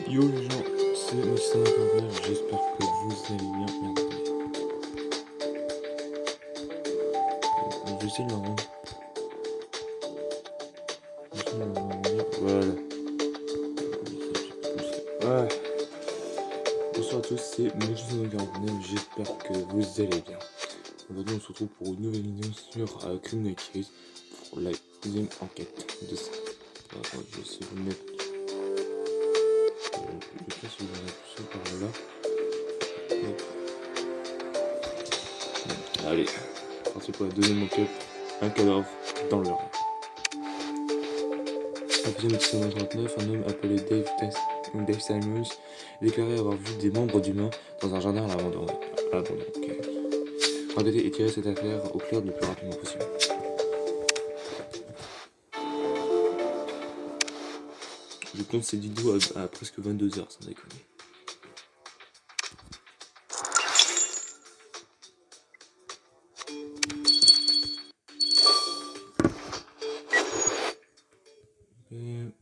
Yo les gens, c'est Maxime Internet, j'espère que vous allez bien. Merde, attendez. J'essaie de le rendre. Voilà. Ouais. Bonsoir à tous, c'est Maxime Internet, j'espère que vous allez bien. Aujourd'hui on se retrouve pour une nouvelle vidéo sur Criminal Case pour la deuxième enquête de ça. Attends, je vais essayer de mettre. Je sais pas si vous avez tout ça par là. Hop. Allez, parti pour la deuxième enquête. Un cadavre dans le jardin. Épisode 1929, un homme appelé Dave Simons déclarait avoir vu des membres d'humains dans un jardin à l'abandon. Okay. Enquêter et tirer cette affaire au clair le plus rapidement possible. Je compte cette vidéo à presque 22h, sans déconner.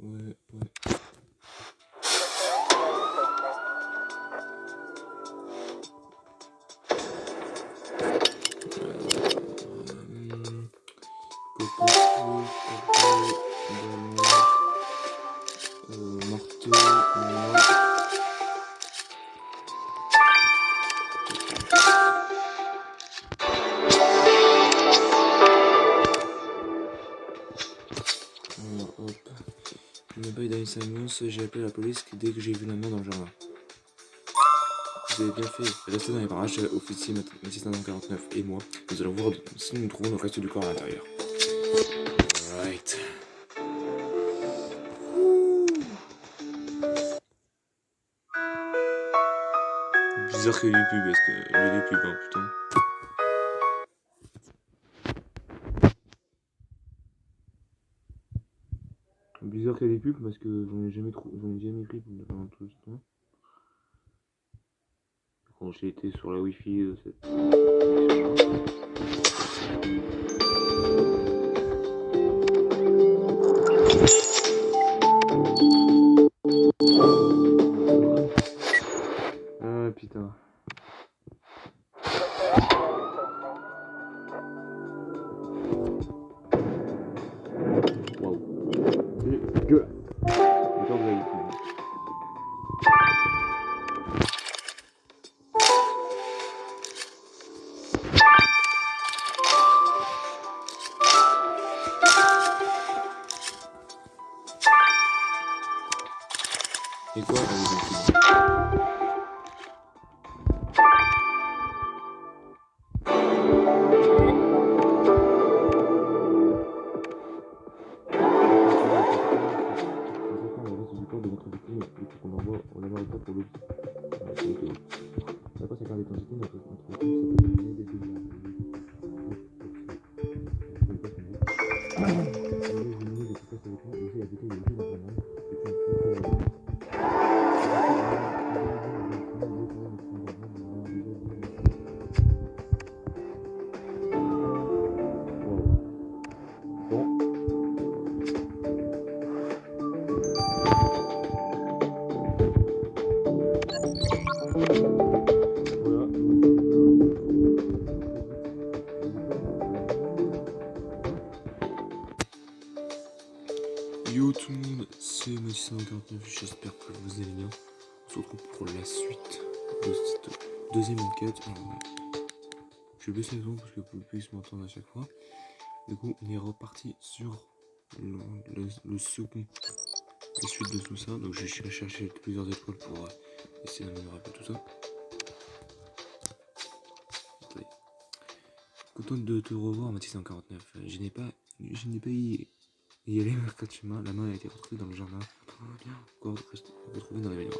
Ouais. Marteau, hop. Je m'appelle Dave Simons, j'ai appelé la police dès que j'ai vu la main dans le jardin. Vous avez bien fait, restez dans les parages, officier Mathis 49 et moi, nous allons voir si nous trouvons le reste du corps à l'intérieur. Right. Bizarre qu'il y ait des pubs, parce que il y a des pubs, hein, putain. Bizarre qu'il y ait des pubs parce que j'en ai jamais pris pendant tout ce temps. Quand j'ai été sur la wifi de cette. Ah putain. Waouh. Et que. Encore de la wifi. Et quoi on est dans de votre victime et qu'on envoie le corps pour l'autre. Après, ça garde l'identité, notre victime, ça peut donner des dégâts. Yo tout le monde, c'est Mathis 49, j'espère que vous allez bien. On se retrouve pour la suite de cette deuxième enquête. Je baisse les ondes parce que vous puissiez m'entendre à chaque fois. Du coup, on est reparti sur le second, la suite de tout ça. Donc je suis chercher plusieurs étoiles pour essayer d'améliorer un peu tout ça. Attendez. Content de te revoir Mathis 49. Je n'ai pas y aller vers 4 chemins. La main a été retrouvée dans le jardin. Encore retrouvée dans les baignoires.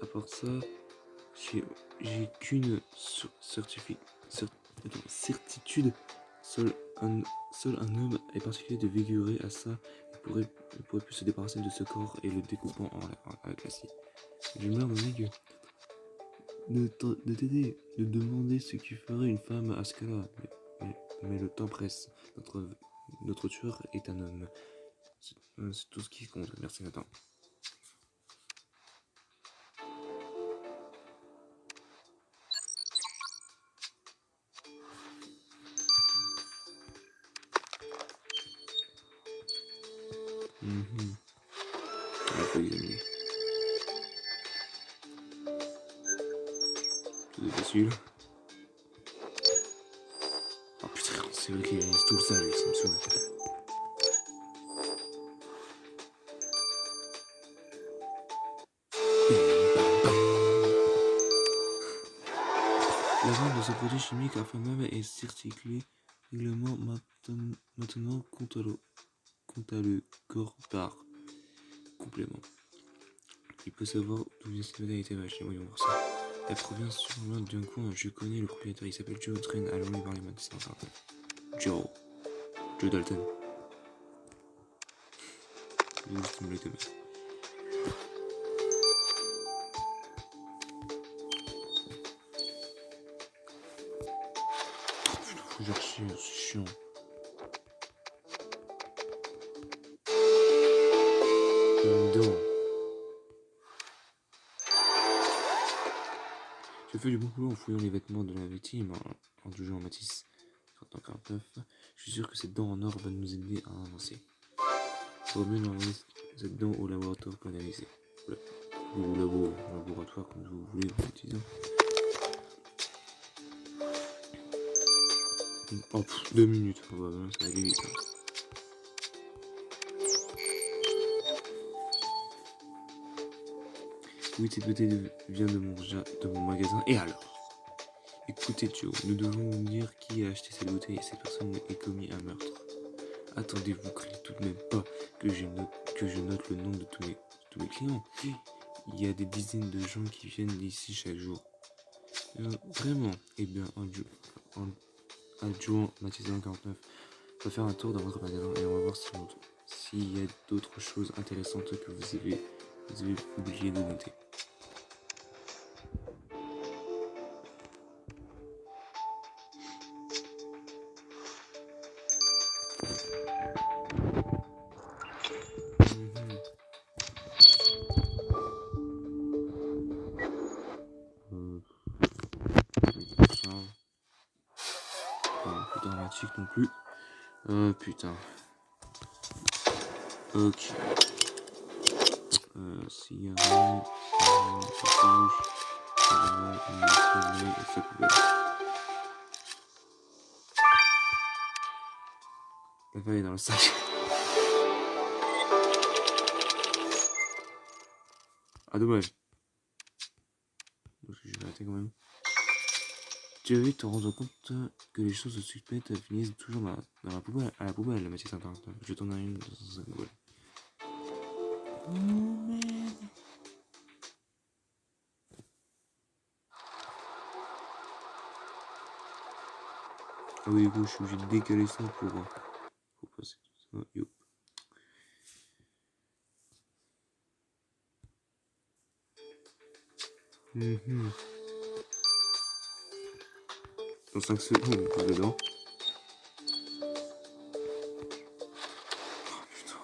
À part ça, j'ai qu'une certitude. Seul un homme est particulier de vigorer à ça. Il pourrait plus se débarrasser de ce corps et le découpant avec la scie. Je me dis que de t'aider, de demander ce qui ferait une femme à ce cas-là. Mais le temps presse. Notre tueur est un homme. C'est tout ce qui compte. Merci Nathan. On va pas examiner. Tout est facile. Oh putain, c'est vrai qu'il réalise tout ça, lui, ça me saoule. La vente de ce produit chimique inflammable est circulée règlement maintenant compte à le corps par complément. Il peut savoir d'où vient cette modalité vache. Voyons voir ça. Elle provient sûrement d'un coin. Je connais le propriétaire, il s'appelle Joe Train. Allons lui parler maintenant. Joe Dalton. Il est juste une blague de merde. Faut que je rechier, c'est chiant. Dedans. J'ai fait du bon boulot en fouillant les vêtements de la victime en jugeant Matisse 49. Je suis sûr que cette dent en or va nous aider à avancer. Il faudra mieux envoyer cette dent au laboratoire pour analyser. Ou au laboratoire, comme vous voulez, vous utilisez. Oh, 2 minutes, ça va aller vite. Hein. Oui, cette bouteille vient de mon magasin. Et alors? Écoutez Joe, nous devons nous dire qui a acheté cette bouteille et cette personne ait commis un meurtre. Attendez, vous criez tout de même pas que je note le nom de tous mes clients. Il y a des dizaines de gens qui viennent d'ici chaque jour. Vraiment? Eh bien, adjoint Matisse 49 va faire un tour dans votre magasin et on va voir s'il y a d'autres choses intéressantes que vous avez oublié de noter. Pas dramatique non plus. Putain. Ok. Cigarette, touche, et sa poubelle. La feuille est dans le sac. Ah dommage. Parce que je vais arrêter quand même. Tu avais te rendre compte que les choses suspectes finissent toujours dans la poubelle, à la poubelle, la Matisse 49. Je t'en ai une dans sa poubelle. Oh merde. Ah oui, du coup, je suis obligé de décaler ça pour passer tout ça. Yo. Dans 5 secondes, on passe dedans. Oh putain.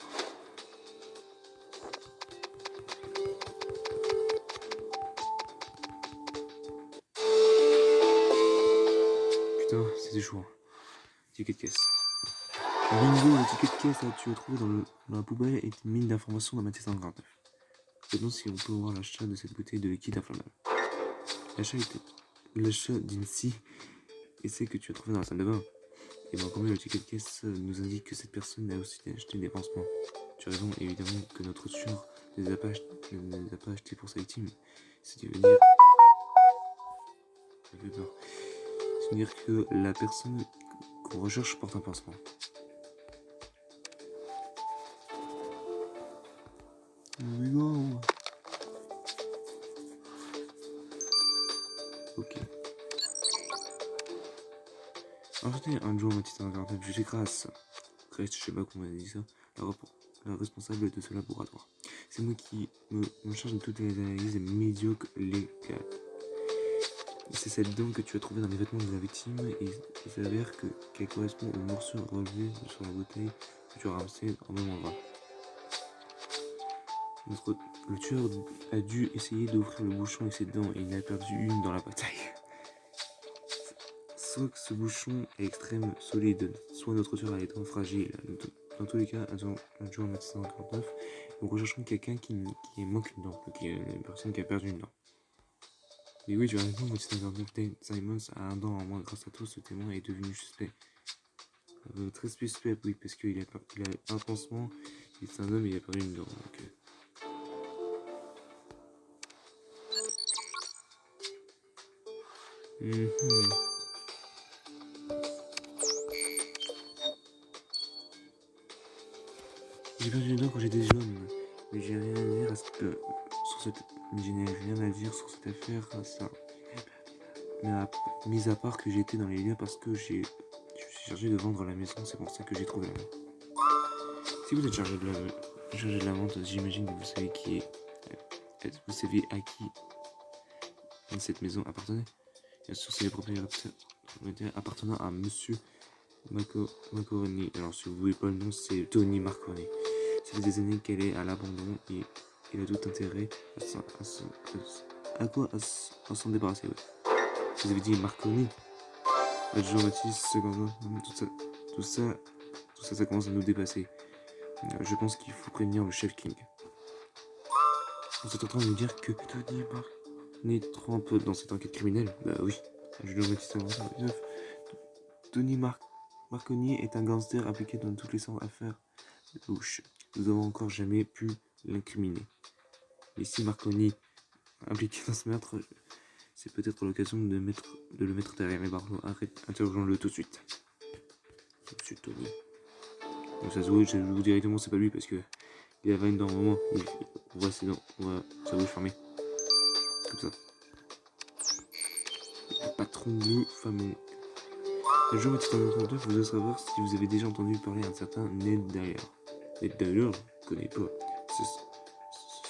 Putain, c'était chaud. Ticket de caisse. Bingo, le ticket de caisse là, tu as trouvé dans la poubelle est une mine d'informations dans ma Matisse 59. Maintenant, si on peut voir l'achat de cette bouteille de liquide inflammable. L'achat d'Incy et c'est que tu as trouvé dans la salle de bain. Et bien, combien le ticket de caisse nous indique que cette personne a aussi acheté des pansements. Tu as raison, évidemment, que notre tueur ne les a pas achetés pour sa victime. Ce qui veut dire. Ça fait peur. Ça veut dire que la personne qu'on recherche porte un pansement. Ok. Enchanté, un jour, Matisse 49, je suis Grace. Je sais pas comment on a dit ça. La responsable de ce laboratoire. C'est moi qui me charge de toutes les analyses médiocres légales. C'est cette dent que tu as trouvée dans les vêtements de la victime et il s'avère qu'elle correspond aux morsures relevées sur la bouteille que tu as ramassée en même endroit. Le tueur a dû essayer d'ouvrir le bouchon avec ses dents et il en a perdu une dans la bataille. Soit que ce bouchon est extrêmement solide, soit notre tueur a les dents fragiles. Dans tous les cas, un joueur en 1949, nous recherchons quelqu'un qui manque une dent, qui est une personne qui a perdu une dent. Mais oui, tu as raison, 1949, Simons a un dent en moins. Grâce à toi, ce témoin est devenu suspect. Très suspect, oui, parce qu'il a un pansement, il est un homme et il a perdu une dent. Donc, J'ai perdu une dent quand j'étais jeune, mais j'ai rien à dire sur cette affaire. Ça. Mais mis à part que j'étais dans les lieux parce que je suis chargé de vendre la maison, c'est pour ça que j'ai trouvé la main. Si vous êtes chargé de la vente, j'imagine que vous savez vous savez à qui cette maison appartenait. Bien sûr, c'est les propriétaires appartenant à Monsieur Marconi. Alors, si vous ne voulez pas le nom, c'est Tony Marconi. Ça fait des années qu'elle est à l'abandon et il a tout intérêt à s'en débarrasser. Ouais. Vous avez dit Marconi. Jean-Baptiste, tout ça, ça commence à nous dépasser. Je pense qu'il faut prévenir le chef King. Vous êtes en train de me dire que Tony Marconi trempe dans cette enquête criminelle? Bah oui. Jean-Baptiste Tony Marconi est un gangster impliqué dans toutes les affaires louches. Nous n'avons encore jamais pu l'incriminer. Mais si Marconi est impliqué dans ce meurtre, c'est peut-être l'occasion de le mettre derrière les barreaux. Interrogeons-le tout de suite. Monsieur Tony. Donc ça se voit, je vous directement, c'est pas lui parce que il avait une dent au moment. On voit ses dents, on voit sa bouche fermée. Comme ça. Le patron de famille. Le jour où tu t'en entends, je voudrais savoir si vous avez déjà entendu parler d'un certain Ned Dyer. Ned Dyer, je ne connais pas.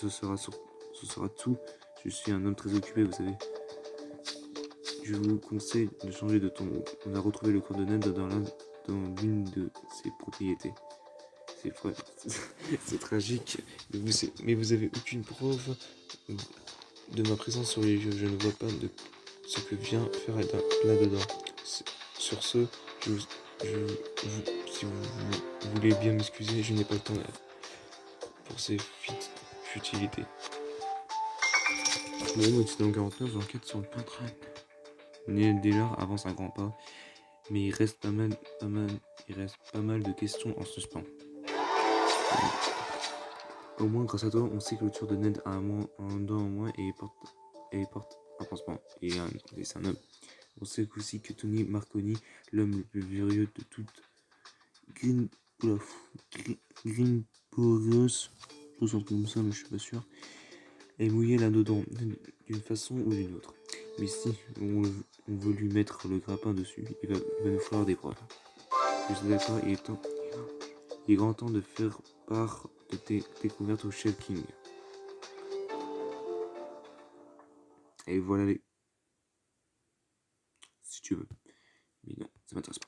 Ce sera tout. Je suis un homme très occupé, vous savez. Je vous conseille de changer de ton. On a retrouvé le corps de Ned dans l'une de ses propriétés. C'est vrai, c'est tragique. Mais vous avez aucune preuve de ma présence sur les lieux. Je ne vois pas de ce que vient faire là-dedans. Sur ce, si vous voulez bien m'excuser, je n'ai pas le temps pour ces futilités. Bon, dans 49, j'enquête sur le peintre. Neil Dillard avance un grand pas, mais il reste pas mal de questions en suspens. Au moins, grâce à toi, on sait que le tueur de Ned a un dent en moins et il porte un pansement. C'est un homme. On sait aussi que Tony Marconi, l'homme le plus furieux de toute Greenboro, je pense comme ça, mais je suis pas sûr, est mouillé là-dedans, d'une façon ou d'une autre. Mais si on veut lui mettre le grappin dessus, il va nous falloir des preuves. Je suis d'accord, il est grand temps de faire part de tes découvertes au Shell King. Et voilà les... Si tu veux. Mais non, ça m'intéresse pas.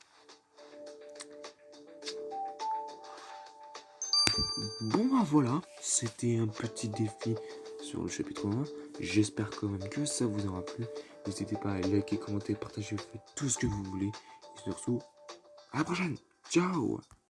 Bon ben voilà, c'était un petit défi sur le chapitre 1. J'espère quand même que ça vous aura plu. N'hésitez pas à liker, commenter, partager, faites tout ce que vous voulez. Et surtout, à la prochaine. Ciao.